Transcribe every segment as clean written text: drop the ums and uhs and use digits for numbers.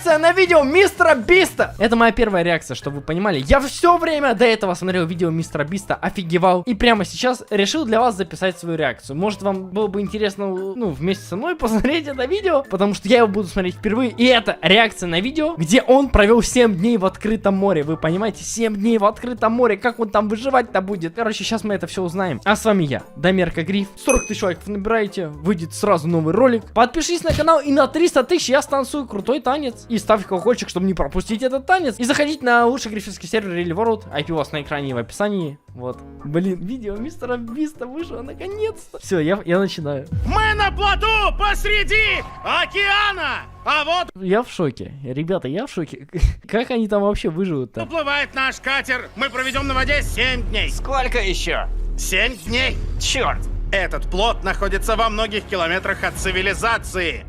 реакция на видео Мистера Биста. Это моя первая реакция, чтобы вы понимали. Я все время до этого смотрел видео Мистера Биста, офигевал. И прямо сейчас решил для вас записать свою реакцию. Может, вам было бы интересно, ну, вместе со мной посмотреть это видео, потому что я его буду смотреть впервые. И это реакция на видео, где он провел 7 дней в открытом море. Вы понимаете, 7 дней в открытом море. Как он там выживать-то будет? Короче, сейчас мы это все узнаем. А с вами я, Дамерка Гриф. 40 тысяч лайков набираете, выйдет сразу новый ролик. Подпишись на канал, и на 300 тысяч я станцую крутой танец. И ставь колокольчик, чтобы не пропустить этот танец. И заходите на лучший гриффинский сервер Really World. IP у вас на экране и в описании. Вот. Блин, видео Мистера Биста вышло наконец-то. Все, я начинаю. Мы на плоту посреди океана! А вот Я в шоке. Ребята, я в шоке. Как они там вообще выживут-то? уплывает наш катер. Мы проведем на воде 7 дней. Сколько еще? 7 дней. Черт! Этот плот находится во многих километрах от цивилизации.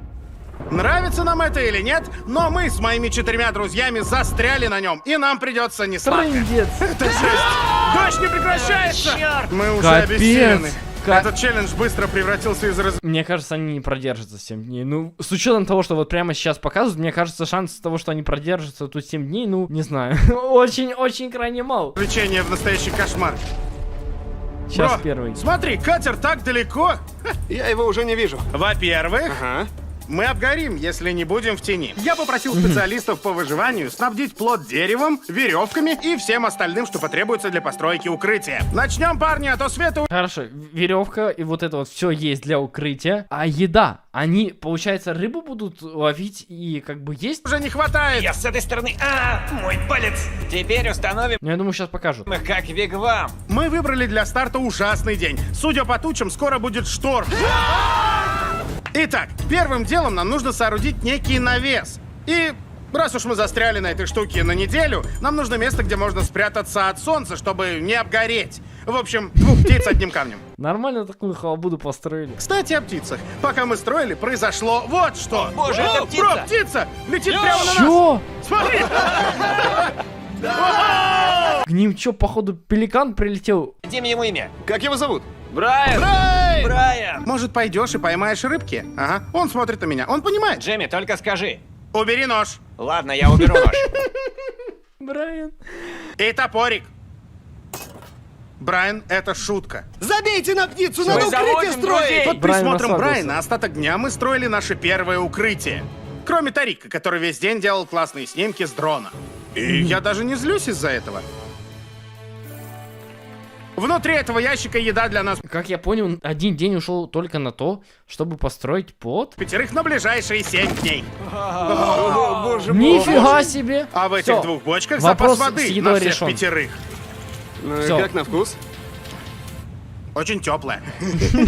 Нравится нам это или нет, но мы с моими 4 друзьями застряли на нем, и нам придется не сладко. Трындец. Это жесть! Дождь не прекращается! Черт! Мы уже Капец. обессилены. Этот челлендж быстро превратился из Мне кажется, они не продержатся 7 дней. Ну, с учетом того, что вот прямо сейчас показывают, мне кажется, шанс того, что они продержатся тут 7 дней, ну, не знаю. Очень крайне мало. развлечения в настоящий кошмар. Сейчас Бро, первый. смотри, катер так далеко. Я его уже не вижу. Во-первых, Ага. мы обгорим, если не будем в тени. Я попросил специалистов по выживанию снабдить плот деревом, веревками и всем остальным, что потребуется для постройки укрытия. Начнем, парни, а то света Хорошо, веревка и вот это вот все есть для укрытия. А еда? Они, получается, рыбу будут ловить и как бы есть? уже не хватает. Я с этой стороны. Мой палец! Теперь установим Ну, я думаю, сейчас покажут. их как вигвам. Мы выбрали для старта ужасный день. Судя по тучам, скоро будет шторм. Итак, первым делом нам нужно соорудить некий навес. И раз уж мы застряли на этой штуке на неделю, нам нужно место, где можно спрятаться от солнца, чтобы не обгореть. В общем, 2 птиц одним камнем. Нормально такую халабуду построили. Кстати, о птицах. Пока мы строили, произошло вот что. боже, это О, птица! Бро, птица! Летит прямо на нас! Чё? Смотри! К ним чё, походу, пеликан прилетел? Дадим ему имя. Как его зовут? Брайан! Брайан! Брайан! Может, пойдешь и поймаешь рыбки? Ага, он смотрит на меня, он понимает. Джимми, только скажи. Убери нож. Ладно, я уберу нож. Брайан. И топорик. Брайан, это шутка. Забейте на птицу, надо Мы укрытие заводим строить! друзей. Под Брайан присмотром расслабился. Брайана остаток дня мы строили наше первое укрытие. Кроме Тарика, который весь день делал классные снимки с дрона. И я даже не злюсь из-за этого. Внутри этого ящика еда для нас Как я понял, один день ушел только на то, чтобы построить плот. 5 на ближайшие 7 дней. О, боже мой. Нифига себе! А в этих Всё. 2 бочках Вопрос запас с воды едой на всех решен. 5. Ну и Всё. как на вкус? Очень теплая.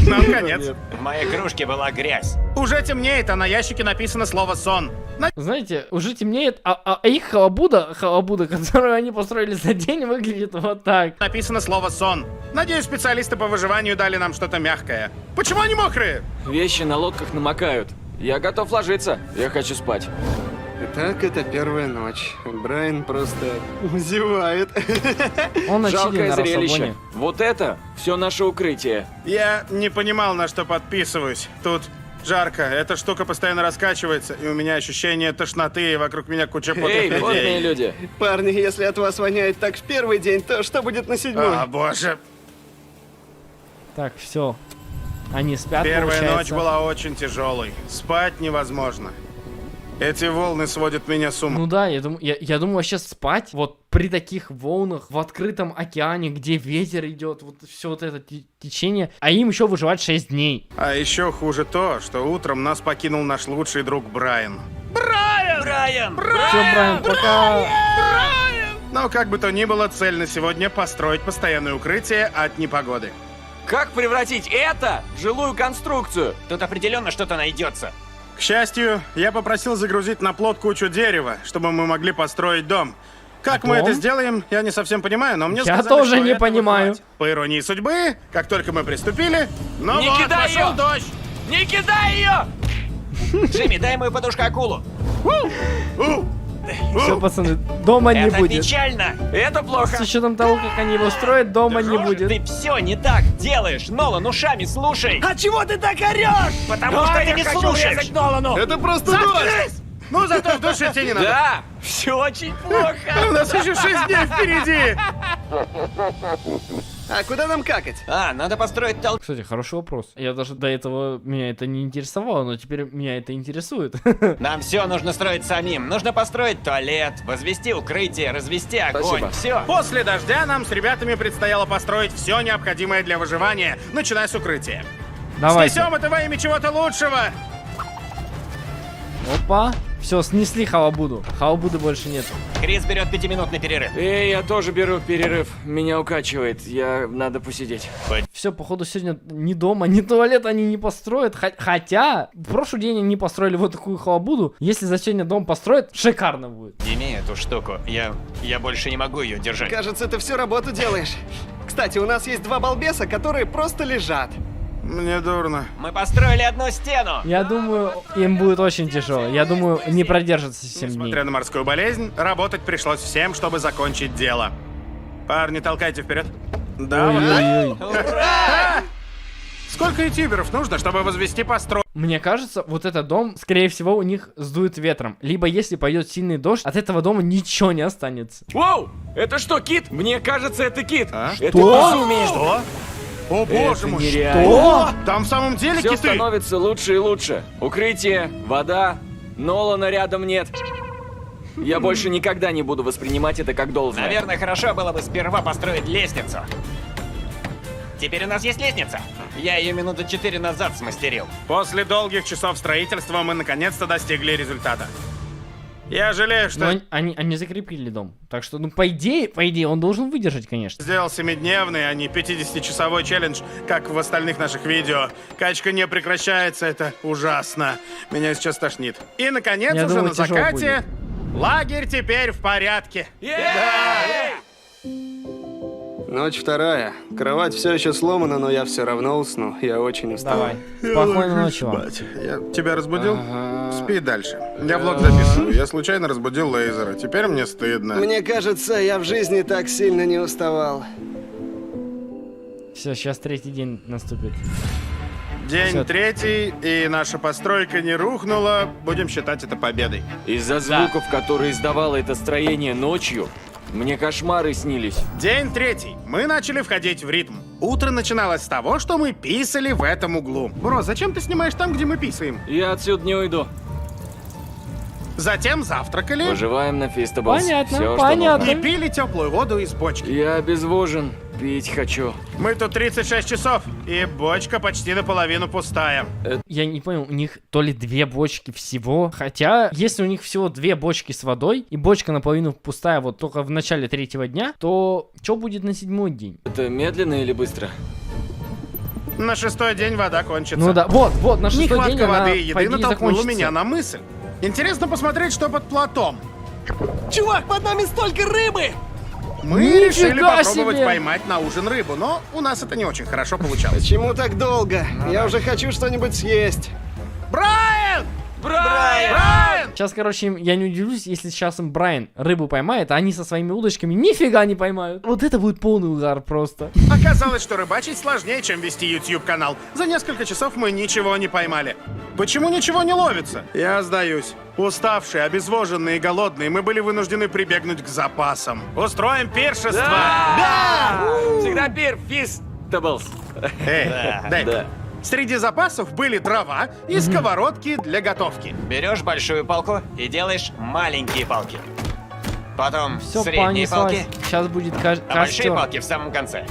Нам конец. В моей кружке была грязь. Уже темнеет, а на ящике написано слово «сон». Знаете, уже темнеет, а их халабуда, которую они построили за день, выглядит вот так. Написано слово «сон». Надеюсь, специалисты по выживанию дали нам что-то мягкое. Почему они мокрые? Вещи на лодках намокают. Я готов ложиться. Я хочу спать. Итак, это первая ночь. Брайан просто зевает. Он на чили, Жалкое на зрелище. расслабоне. Вот это все наше укрытие. Я не понимал, на что подписываюсь. Тут жарко, эта штука постоянно раскачивается, и у меня ощущение тошноты, и вокруг меня куча потных Эй, водные людей. люди. Парни, если от вас воняет так в первый день, то что будет на 7-й? О, боже. Так, все. Они спят, Первая ночь получается. была очень тяжелой. Спать невозможно. Эти волны сводят меня с ума. Ну да, я думаю, вообще спать вот при таких волнах в открытом океане, где ветер идет, вот все вот это течение, а им еще выживать 6 дней. А еще хуже то, что утром нас покинул наш лучший друг Брайан. Брайан! Все, Брайан, пока. Но как бы то ни было, цель на сегодня построить постоянное укрытие от непогоды. Как превратить это в жилую конструкцию? Тут определенно что-то найдется. К счастью, я попросил загрузить на плот кучу дерева, чтобы мы могли построить дом. Как мы Дом? это сделаем, я не совсем понимаю, но мне Я сказали, тоже что не этого понимаю. хватит. По иронии судьбы, как только мы приступили, ну Не вот, кидай пошел её! дождь. Не кидай ее! Джимми, дай мою подушку акулу. Все, пацаны, дома не Это будет. печально. Это плохо. С учетом того, как они его строят, дома не будет. Ты все не так делаешь. Нолан, ушами слушай. А чего ты так орешь? Потому что ты не слушаешь. Это просто дождь! Ну, зато в душ идти не надо. Да, все очень плохо. У нас еще 6 дней впереди. А куда нам какать? Надо построить толпу. Кстати, хороший вопрос. Я даже до этого меня это не интересовало, но теперь меня это интересует. Нам все нужно строить самим. Нужно построить туалет, возвести укрытие, развести огонь. Спасибо. Все. После дождя нам с ребятами предстояло построить все необходимое для выживания, начиная с укрытия. Давайте. Снесем это во имя чего-то лучшего. Опа. Все, снесли халабуду. Халабуды больше нет. Крис берет 5-минутный перерыв. Я тоже беру перерыв. Меня укачивает. Надо посидеть. Все, походу, сегодня ни дома, ни туалет они не построят. Хотя, в прошлый день они построили вот такую халабуду. Если за сегодня дом построят, шикарно будет. Сними эту штуку. Я больше не могу ее держать. Кажется, ты всю работу делаешь. Кстати, у нас есть 2 балбеса, которые просто лежат. Мне дурно. Мы построили одну стену. Я думаю, им будет очень тяжело. Я думаю, не продержатся 7 дней. Несмотря на морскую болезнь, работать пришлось всем, чтобы закончить дело. Парни, толкайте вперед. Да, вот так. Ой-ой-ой. Сколько ютуберов нужно, чтобы возвести постройку? Мне кажется, вот этот дом, скорее всего, у них сдует ветром. Либо если пойдет сильный дождь, от этого дома ничего не останется. Воу! Это что, кит? Мне кажется, это кит. А? Это Что? безумие. Что? О боже Это мой, нереально. что? Там в самом деле Все киты? становится лучше и лучше. Укрытие, вода, Нолана рядом нет. Я больше никогда не буду воспринимать это как должное. Наверное, хорошо было бы сперва построить лестницу. Теперь у нас есть лестница. Я ее минуты 4 назад смастерил. После долгих часов строительства мы наконец-то достигли результата. Я жалею, что Но они закрепили дом. Так что, ну, по идее, он должен выдержать, конечно. сделал 7-дневный, а не 50-часовой челлендж, как в остальных наших видео. Качка не прекращается, это ужасно. Меня сейчас тошнит. И, наконец, Я уже думаю, на тяжело закате, лагерь теперь в порядке. Ночь 2. Кровать все еще сломана, но я все равно усну. Я очень устал. Давай. Спокойной ночи вам. Спать. Я тебя разбудил? Спи дальше. Я влог записываю. Я случайно разбудил Лейзера. Теперь мне стыдно. Мне кажется, я в жизни так сильно не уставал. Все, сейчас 3-й день наступит. День Всё. 3, и наша постройка не рухнула. Будем считать это победой. Из-за звуков, которые издавало это строение ночью, мне кошмары снились. День 3. Мы начали входить в ритм. Утро начиналось с того, что мы писали в этом углу. Бро, зачем ты снимаешь там, где мы писаем? Я отсюда не уйду. Затем завтракали Выживаем на Фистаблс. Понятно, понятно. и пили теплую воду из бочки. Я обезвожен. Пить хочу. Мы тут 36 часов, и бочка почти наполовину пустая. Я не понял, у них то ли 2 бочки всего. Хотя, если у них всего 2 бочки с водой, и бочка наполовину пустая вот только в начале 3-го дня, то что будет на 7-й день? Это медленно или быстро? На 6-й день вода кончится. Ну да, вот, на 6-й день Нехватка она, воды и еды по идее, натолкнула закончится. меня на мысль. Интересно посмотреть, что под плотом. Чувак, под нами столько рыбы! Мы Нифига решили попробовать себе! поймать на ужин рыбу, но у нас это не очень хорошо получалось. Почему так долго? Я уже хочу что-нибудь съесть. Брайан! Брайан! Брайан! Сейчас, короче, я не удивлюсь, если сейчас им Брайан рыбу поймает, а они со своими удочками нифига не поймают. Вот это будет полный удар просто. Оказалось, что рыбачить сложнее, чем вести YouTube-канал. За несколько часов мы ничего не поймали. Почему ничего не ловится? Я сдаюсь. Уставшие, обезвоженные и голодные, мы были вынуждены прибегнуть к запасам. Устроим пиршество! Всегда пир Фистаблс. Эй, дай. Да. Среди запасов были дрова и сковородки для готовки. Берешь большую палку и делаешь маленькие палки. Потом Все средние понеслась. палки, Сейчас будет а большие костер. палки в самом конце.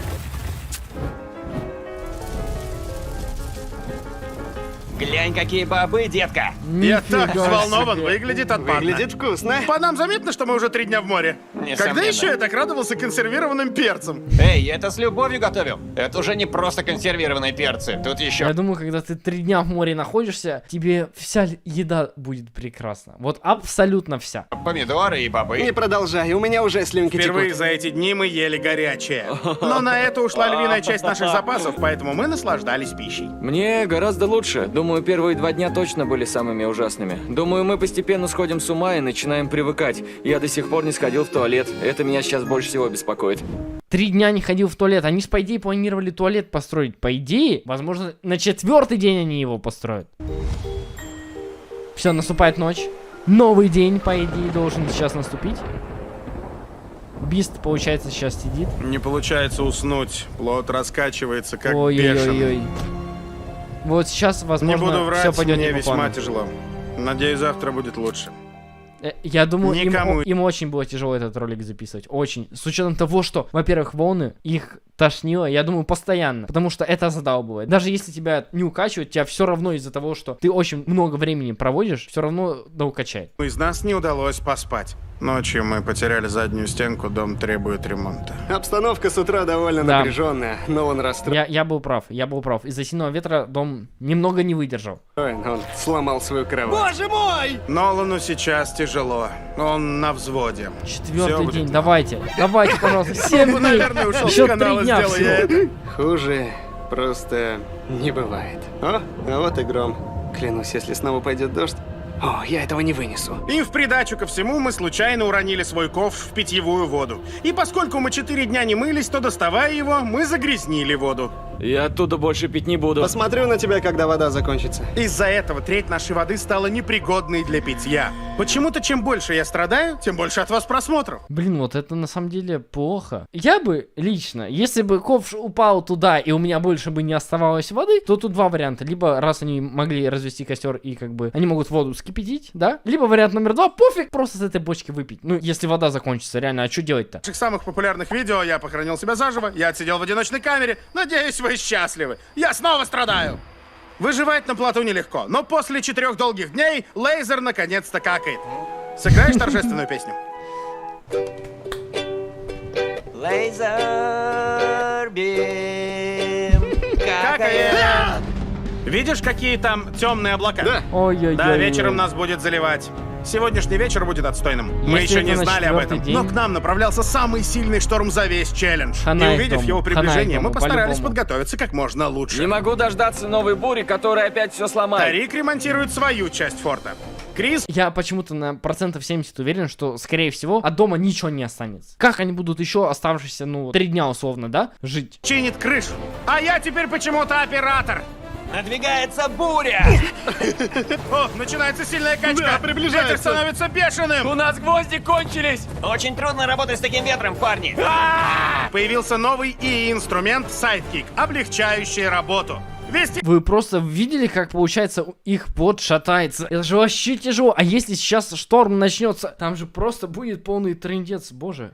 Глянь, какие бобы, детка! Я так Нифига взволнован, себе. выглядит отпадно. Выглядит вкусно. По нам заметно, что мы уже 3 дня в море. Несомненно. Когда еще я так радовался консервированным перцем? Эй, я это с любовью готовил. Это уже не просто консервированные перцы. Тут еще... Я думаю, когда ты 3 дня в море находишься, тебе вся еда будет прекрасна. Вот абсолютно вся. Помидоры и бобы. Не продолжай, у меня уже слюнки Впервые текут. за эти дни мы ели горячее. Но на это ушла львиная часть наших запасов, поэтому мы наслаждались пищей. Мне гораздо лучше. Думаю, первые 2 дня точно были самыми ужасными. Думаю, мы постепенно сходим с ума и начинаем привыкать. Я до сих пор не сходил в туалет. Это меня сейчас больше всего беспокоит. 3 дня не ходил в туалет. Они же, по идее, планировали туалет построить. По идее, возможно, на 4-й день они его построят. Все, наступает ночь. Новый день, по идее, должен сейчас наступить. Бист, получается, сейчас сидит. Не получается уснуть. Плот раскачивается, как бешеный. Ой-ой-ой. Вот сейчас, Не возможно, буду все врать, пойдет мне не по весьма плану. тяжело. Надеюсь, завтра будет лучше. Я думаю, Никому. им очень было тяжело этот ролик записывать. Очень. С учетом того, что, во-первых, волны, их тошнило, я думаю, постоянно. Потому что это задалбывает. Даже если тебя не укачивают, тебя все равно из-за того, что ты очень много времени проводишь, все равно да укачает. Из нас не удалось поспать. Ночью мы потеряли заднюю стенку, дом требует ремонта. Обстановка с утра довольно Да. напряженная, но он расстроен, Я был прав. Из-за сильного ветра дом немного не выдержал. он сломал свою кровать. Нолану сейчас тяжело. Он на взводе. Всё Четвертый будет день, норм. давайте, пожалуйста, 7 бы, дней. наверное, ушел с Еще 3 канала, дня сделай я всего. это. Хуже просто не бывает. О, а вот и гром. Клянусь, если снова пойдет дождь. О, я этого не вынесу. И в придачу ко всему мы случайно уронили свой ковш в питьевую воду. И поскольку мы 4 дня не мылись, то, доставая его, мы загрязнили воду. Я оттуда больше пить не буду. Посмотрю на тебя, когда вода закончится. Из-за этого треть нашей воды стала непригодной для питья. Почему-то чем больше я страдаю, тем больше от вас просмотров. Блин, вот это на самом деле плохо. Я бы лично, если бы ковш упал туда и у меня больше бы не оставалось воды, то тут два варианта. Либо раз они могли развести костер и как бы они могут воду скипятить, да? Либо вариант номер 2, пофиг, просто с этой бочки выпить. Ну, если вода закончится, реально, а что делать-то? В наших самых популярных видео я похоронил себя заживо, я отсидел в одиночной камере. Надеюсь, вы счастливы. Я снова страдаю. Выживать на плоту нелегко, но после 4 долгих дней лейзер наконец-то какает. Сыграешь торжественную песню? Лазер бим. Какает! Видишь, какие там темные облака? Да. Ой-ой-ой. Да, вечером нас будет заливать. Сегодняшний вечер будет отстойным. Мы Если еще не это на знали об 4-й этом, день. но к нам направлялся самый сильный шторм за весь челлендж. Хана И их увидев дому, его хана их приближение, дому, мы постарались по-любому. подготовиться как можно лучше. Не могу дождаться новой бури, которая опять все сломает. Тарик ремонтирует свою часть форта. Крис Я почему-то на процентов 70 уверен, что, скорее всего, от дома ничего не останется. Как они будут еще оставшиеся, 3 дня условно, да, жить? чинит крышу. А я теперь почему-то оператор. Надвигается буря. О, начинается сильная качка. Да, приближается. Ветер становится бешеным. У нас гвозди кончились! Очень трудно работать с таким ветром, парни. Появился новый инструмент Sidekick, облегчающий работу. Вести Вы просто видели, как, получается, их плот шатается? Это же вообще тяжело. А если сейчас шторм начнется, там же просто будет полный трындец, боже.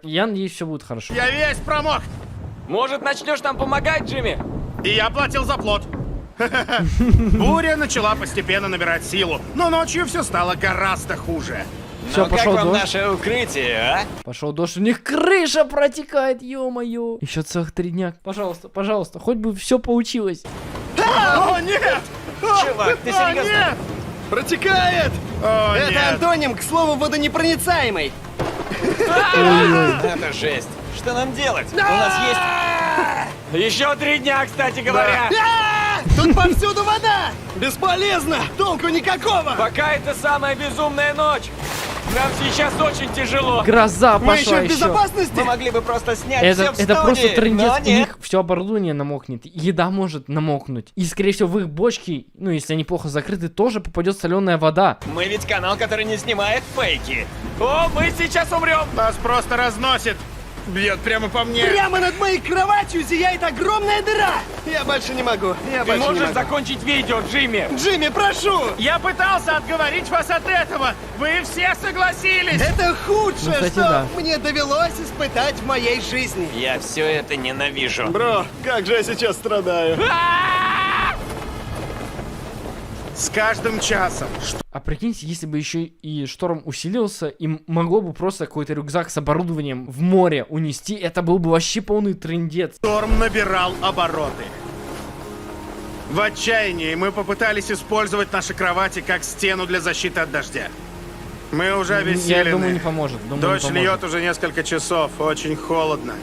Я надеюсь, все будет хорошо. я весь промок. Может, начнешь нам помогать, Джимми? И я платил за плот. Буря начала постепенно набирать силу, но ночью все стало гораздо хуже. Все, Ну как пошел вам дождь. наше укрытие, а? Пошел дождь, у них крыша протекает, ё-моё. Еще целых 3 дня. Пожалуйста, пожалуйста, хоть бы все получилось. О, нет! Чувак, ты О, серьезно? нет! Протекает! О, Это нет! антоним, к слову, водонепроницаемый. Это жесть. Что нам делать? У нас есть... Еще 3 дня, кстати говоря. Тут повсюду вода! Бесполезно! Толку никакого! Пока это самая безумная ночь. Нам сейчас очень тяжело. Гроза Мы пошла еще в безопасности! Мы могли бы просто снять Это, все в это студии, просто трындец. но У нет. них все оборудование намокнет, еда может намокнуть. И, скорее всего, в их бочки, если они плохо закрыты, тоже попадет соленая вода. Мы ведь канал, который не снимает фейки. О, мы сейчас умрем. Нас просто разносит. Бьет прямо по мне. Прямо над моей кроватью зияет огромная дыра! Я больше не могу. Я Ты больше не можешь могу. закончить видео, Джимми? Джимми, прошу! Я пытался отговорить вас от этого. Вы все согласились. Это худшее, Ну, кстати, что да. мне довелось испытать в моей жизни. Я все это ненавижу. Бро, как же я сейчас страдаю. С каждым часом. А прикиньте, если бы еще и шторм усилился, и могло бы просто какой-то рюкзак с оборудованием в море унести, это был бы вообще полный трындец. Шторм набирал обороты. В отчаянии мы попытались использовать наши кровати как стену для защиты от дождя. Мы уже Я обессилены. думаю, не поможет. Думаю, Дождь не поможет. льет уже несколько часов, очень холодно.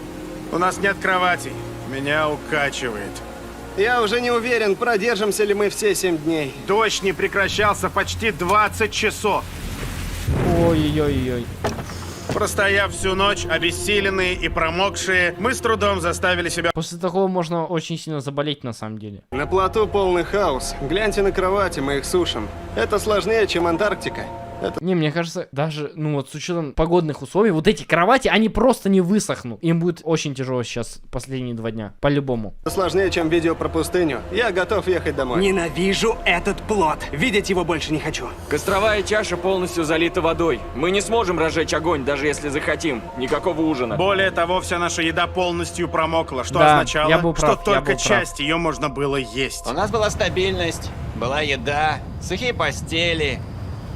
У нас нет кроватей. Меня укачивает. Я уже не уверен, продержимся ли мы все 7 дней. Дождь не прекращался почти 20 часов. Ой-ой-ой. Простояв всю ночь, обессиленные и промокшие, мы с трудом заставили себя... После такого можно очень сильно заболеть на самом деле. На плоту полный хаос. Гляньте на кровати, мы их сушим. Это сложнее, чем Антарктика. Не, мне кажется, даже, ну вот с учетом погодных условий, вот эти кровати, они просто не высохнут. Им будет очень тяжело сейчас последние 2 дня, по-любому. Сложнее, чем видео про пустыню. Я готов ехать домой. Ненавижу этот плод. Видеть его больше не хочу. Костровая чаша полностью залита водой. Мы не сможем разжечь огонь, даже если захотим. Никакого ужина. Более того, вся наша еда полностью промокла, что Да, означало, я был прав, что я только был прав. часть ее можно было есть. У нас была стабильность, была еда, сухие постели.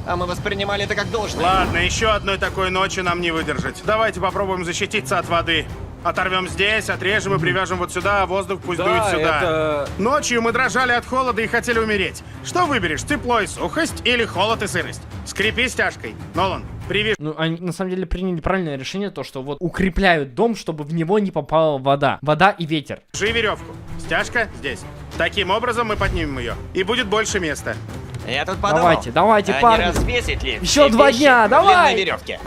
А мы воспринимали это как должное. Ладно, еще одной такой ночи нам не выдержать. Давайте попробуем защититься от воды. Оторвем здесь, отрежем и привяжем вот сюда, а воздух пусть дует Да, сюда. это... Ночью мы дрожали от холода и хотели умереть. Что выберешь, тепло и сухость или холод и сырость? Скрепи стяжкой. Нолан, привяжи. Ну, они на самом деле приняли правильное решение, то, что вот укрепляют дом, чтобы в него не попала вода. Вода и ветер. Веревку. Стяжка здесь. Таким образом мы поднимем ее. И будет больше места. Я тут подумал. Давайте, а не парни. развесить ли Еще все 2 вещи дня, в давай! длинной веревке?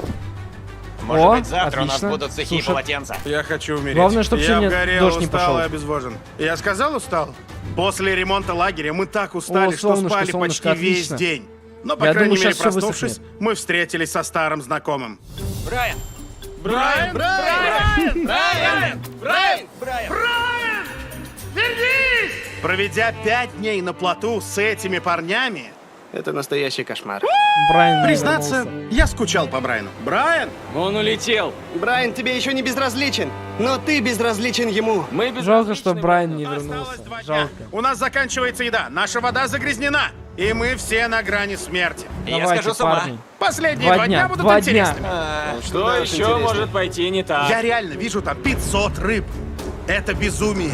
Может О, быть, завтра у нас отлично. будут сухие Слушай, полотенца. Я хочу умереть. Главное, чтоб я сегодня обгорел, дождь не устал пошел. и обезвожен. Я сказал устал? После ремонта лагеря мы так устали, О, что солнышко, спали солнышко, почти весь отлично. день. Но, по Я крайней думаю, мере, щас всё проснувшись, высохнет. мы встретились со старым знакомым. Брайан! Брайан! Брайан! Брайан! Проведя 5 дней на плоту с этими парнями, Это настоящий кошмар. Брайан не признаться, вернулся. я скучал по Брайану. Брайан! Он улетел. Брайан тебе еще не безразличен, но ты безразличен ему. Мы без... Жалко, что Брайан не Осталось вернулся. 2 дня. Жалко. У нас заканчивается еда, наша вода загрязнена, и мы все на грани смерти. Я Давайте, схожу с ума. парни. Последние 2 2 дня, дня будут 2 дня. интересными. Что Да, еще интересно. может пойти не так? Я реально вижу там 500 рыб. Это безумие.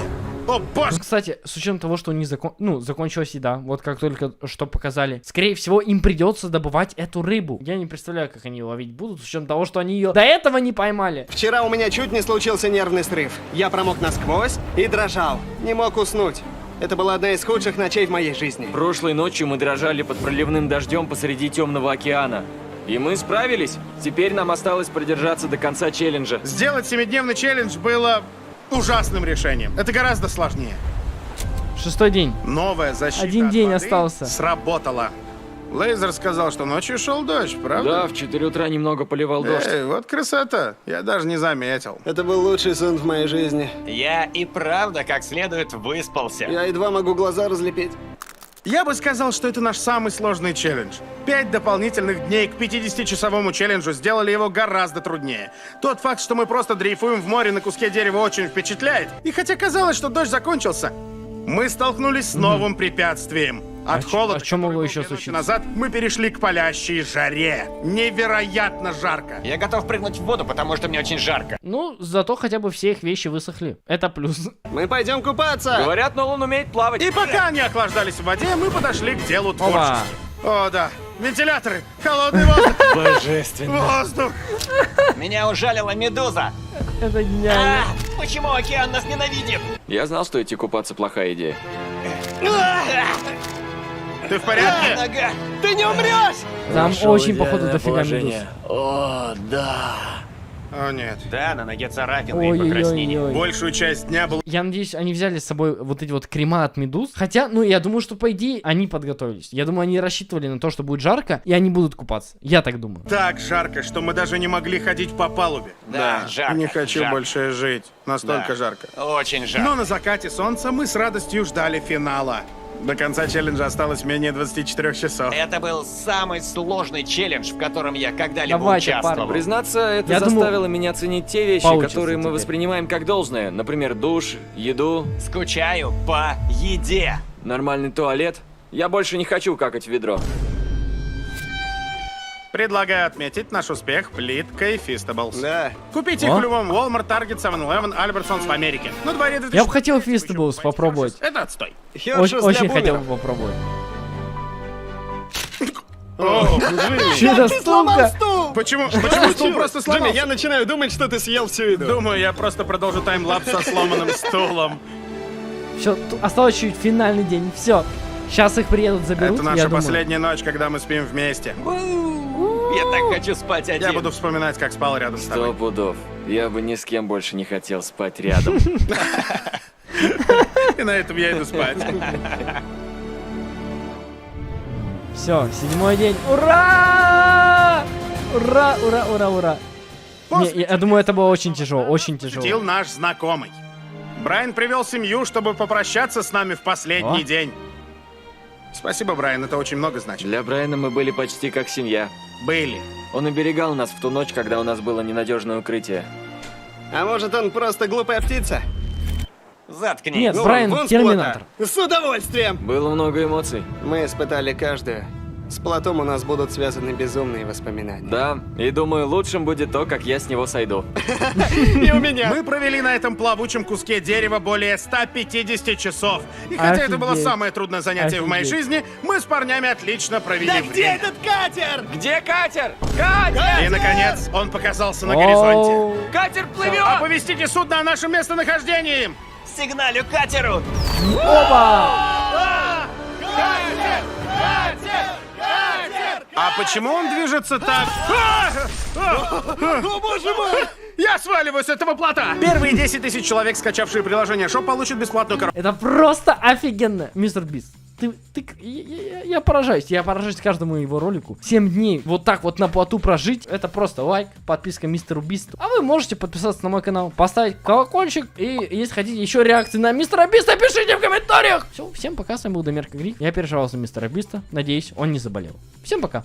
О, боже! Ну, кстати, с учетом того, что у них закончилась еда, вот как только что показали, скорее всего, им придется добывать эту рыбу. Я не представляю, как они ее ловить будут, с учетом того, что они ее до этого не поймали. Вчера у меня чуть не случился нервный срыв. Я промок насквозь и дрожал. Не мог уснуть. Это была одна из худших ночей в моей жизни. Прошлой ночью мы дрожали под проливным дождем посреди темного океана. И мы справились. Теперь нам осталось продержаться до конца челленджа. Сделать 7-дневный челлендж было ужасным решением. Это гораздо сложнее. 6-й день. Новая защита 1 от день воды остался. сработала. Лейзер сказал, что ночью шел дождь, правда? Да, в 4 утра немного поливал дождь. Эй, вот красота. Я даже не заметил. Это был лучший сон в моей жизни. Я и правда как следует выспался. Я едва могу глаза разлепить. Я бы сказал, что это наш самый сложный челлендж. 5 дополнительных дней к 50-часовому челленджу сделали его гораздо труднее. Тот факт, что мы просто дрейфуем в море на куске дерева, очень впечатляет. И хотя казалось, что дождь закончился, мы столкнулись с новым препятствием. От холода, а чё могло который был еще 2 ночи случиться? назад, мы перешли к палящей жаре. Невероятно жарко. Я готов прыгнуть в воду, потому что мне очень жарко. Ну, зато хотя бы все их вещи высохли. Это плюс. Мы пойдем купаться. Говорят, Нолан умеет плавать. И пока они охлаждались в воде, мы подошли к делу Опа. творчества. О, да. Вентиляторы, холодный воздух. Божественно. Воздух. Меня ужалила медуза. Это гениально. Почему океан нас ненавидит? Я знал, что идти купаться плохая идея. Ты в порядке? Нога. Ты не умрешь! Там Нашел очень, идеальное походу, дофига медуз. положение. О, да. О, нет. Да, на ноге царапины и покраснение. Ой-ой-ой. Большую часть дня был Я надеюсь, они взяли с собой вот эти вот крема от медуз. Хотя, ну, я думаю, что, по идее, они подготовились. Я думаю, они рассчитывали на то, что будет жарко, и они будут купаться. Я так думаю. так жарко, что мы даже не могли ходить по палубе. Да, жарко, Не хочу жарко. больше жить. Настолько Да. жарко. Очень жарко. Но на закате солнца мы с радостью ждали финала. До конца челленджа осталось менее 24 часов. Это был самый сложный челлендж, в котором я когда-либо Давайте, участвовал. парни. Признаться, это Я заставило думаю, меня ценить те вещи, получится которые мы теперь. воспринимаем как должное. Например, душ, еду, Скучаю по еде. нормальный туалет. Я больше не хочу какать в ведро. Предлагаю отметить наш успех плиткой Feastables. Да. Купите их в любом Walmart, Target, 7-Eleven, Albertsons в Америке. На дворе 2000. Я бы хотел Feastables попробовать. Это отстой. Очень, Хершус очень для хотел бумеров. бы попробовать. О, Джимми. Че за Ты сломал стулка? стул! Почему стул просто сломался? Джимми, я начинаю думать, что ты съел всю еду. Думаю, я просто продолжу таймлапс со сломанным стулом. Все, осталось чуть финальный день. Все. Сейчас их приедут, заберут. Это я наша думаю. последняя ночь, когда мы спим вместе. Я так хочу спать один. Я буду вспоминать, как спал рядом с 100 тобой. пудов. Я бы ни с кем больше не хотел спать рядом. И на этом я иду спать. Все, 7-й день. Ура! Ура, ура, ура, ура. Не, я думаю, это было очень тяжело, очень Сидел тяжело. наш знакомый. Брайан привел семью, чтобы попрощаться с нами в последний О. день. Спасибо, Брайан, это очень много значит. Для Брайана мы были почти как семья. Были. Он оберегал нас в ту ночь, когда у нас было ненадежное укрытие. А может, он просто глупая птица? Заткнись. Нет, Ну, Брайан вон с терминатор. плота. С удовольствием! Было много эмоций. Мы испытали каждую. С плотом у нас будут связаны безумные воспоминания. Да, и думаю, лучшим будет то, как я с него сойду. И у меня. Мы провели на этом плавучем куске дерева более 150 часов. И хотя это было Офигеть. самое трудное занятие в моей Офигеть. жизни, мы с парнями отлично провели Да время. где этот катер? Где катер? Катер! И, наконец, он показался на горизонте. Оу. Катер плывет! Оповестите судно о нашем местонахождении! Сигналю катеру! Опа! А почему он движется так? О, боже мой! Я сваливаю с этого плота! Первые 10 тысяч человек, скачавшие приложение Шоп, получат бесплатную коробку. Это просто офигенно. Мистер Бист, я поражаюсь каждому его ролику. 7 дней вот так вот на плоту прожить, это просто лайк, подписка мистеру Бисту. А вы можете подписаться на мой канал, поставить колокольчик, и если хотите еще реакции на мистера Биста, пишите в комментариях. Все, всем пока, с вами был Домерка Гриф. Я переживал за мистера Биста, надеюсь, он не заболел. Всем пока.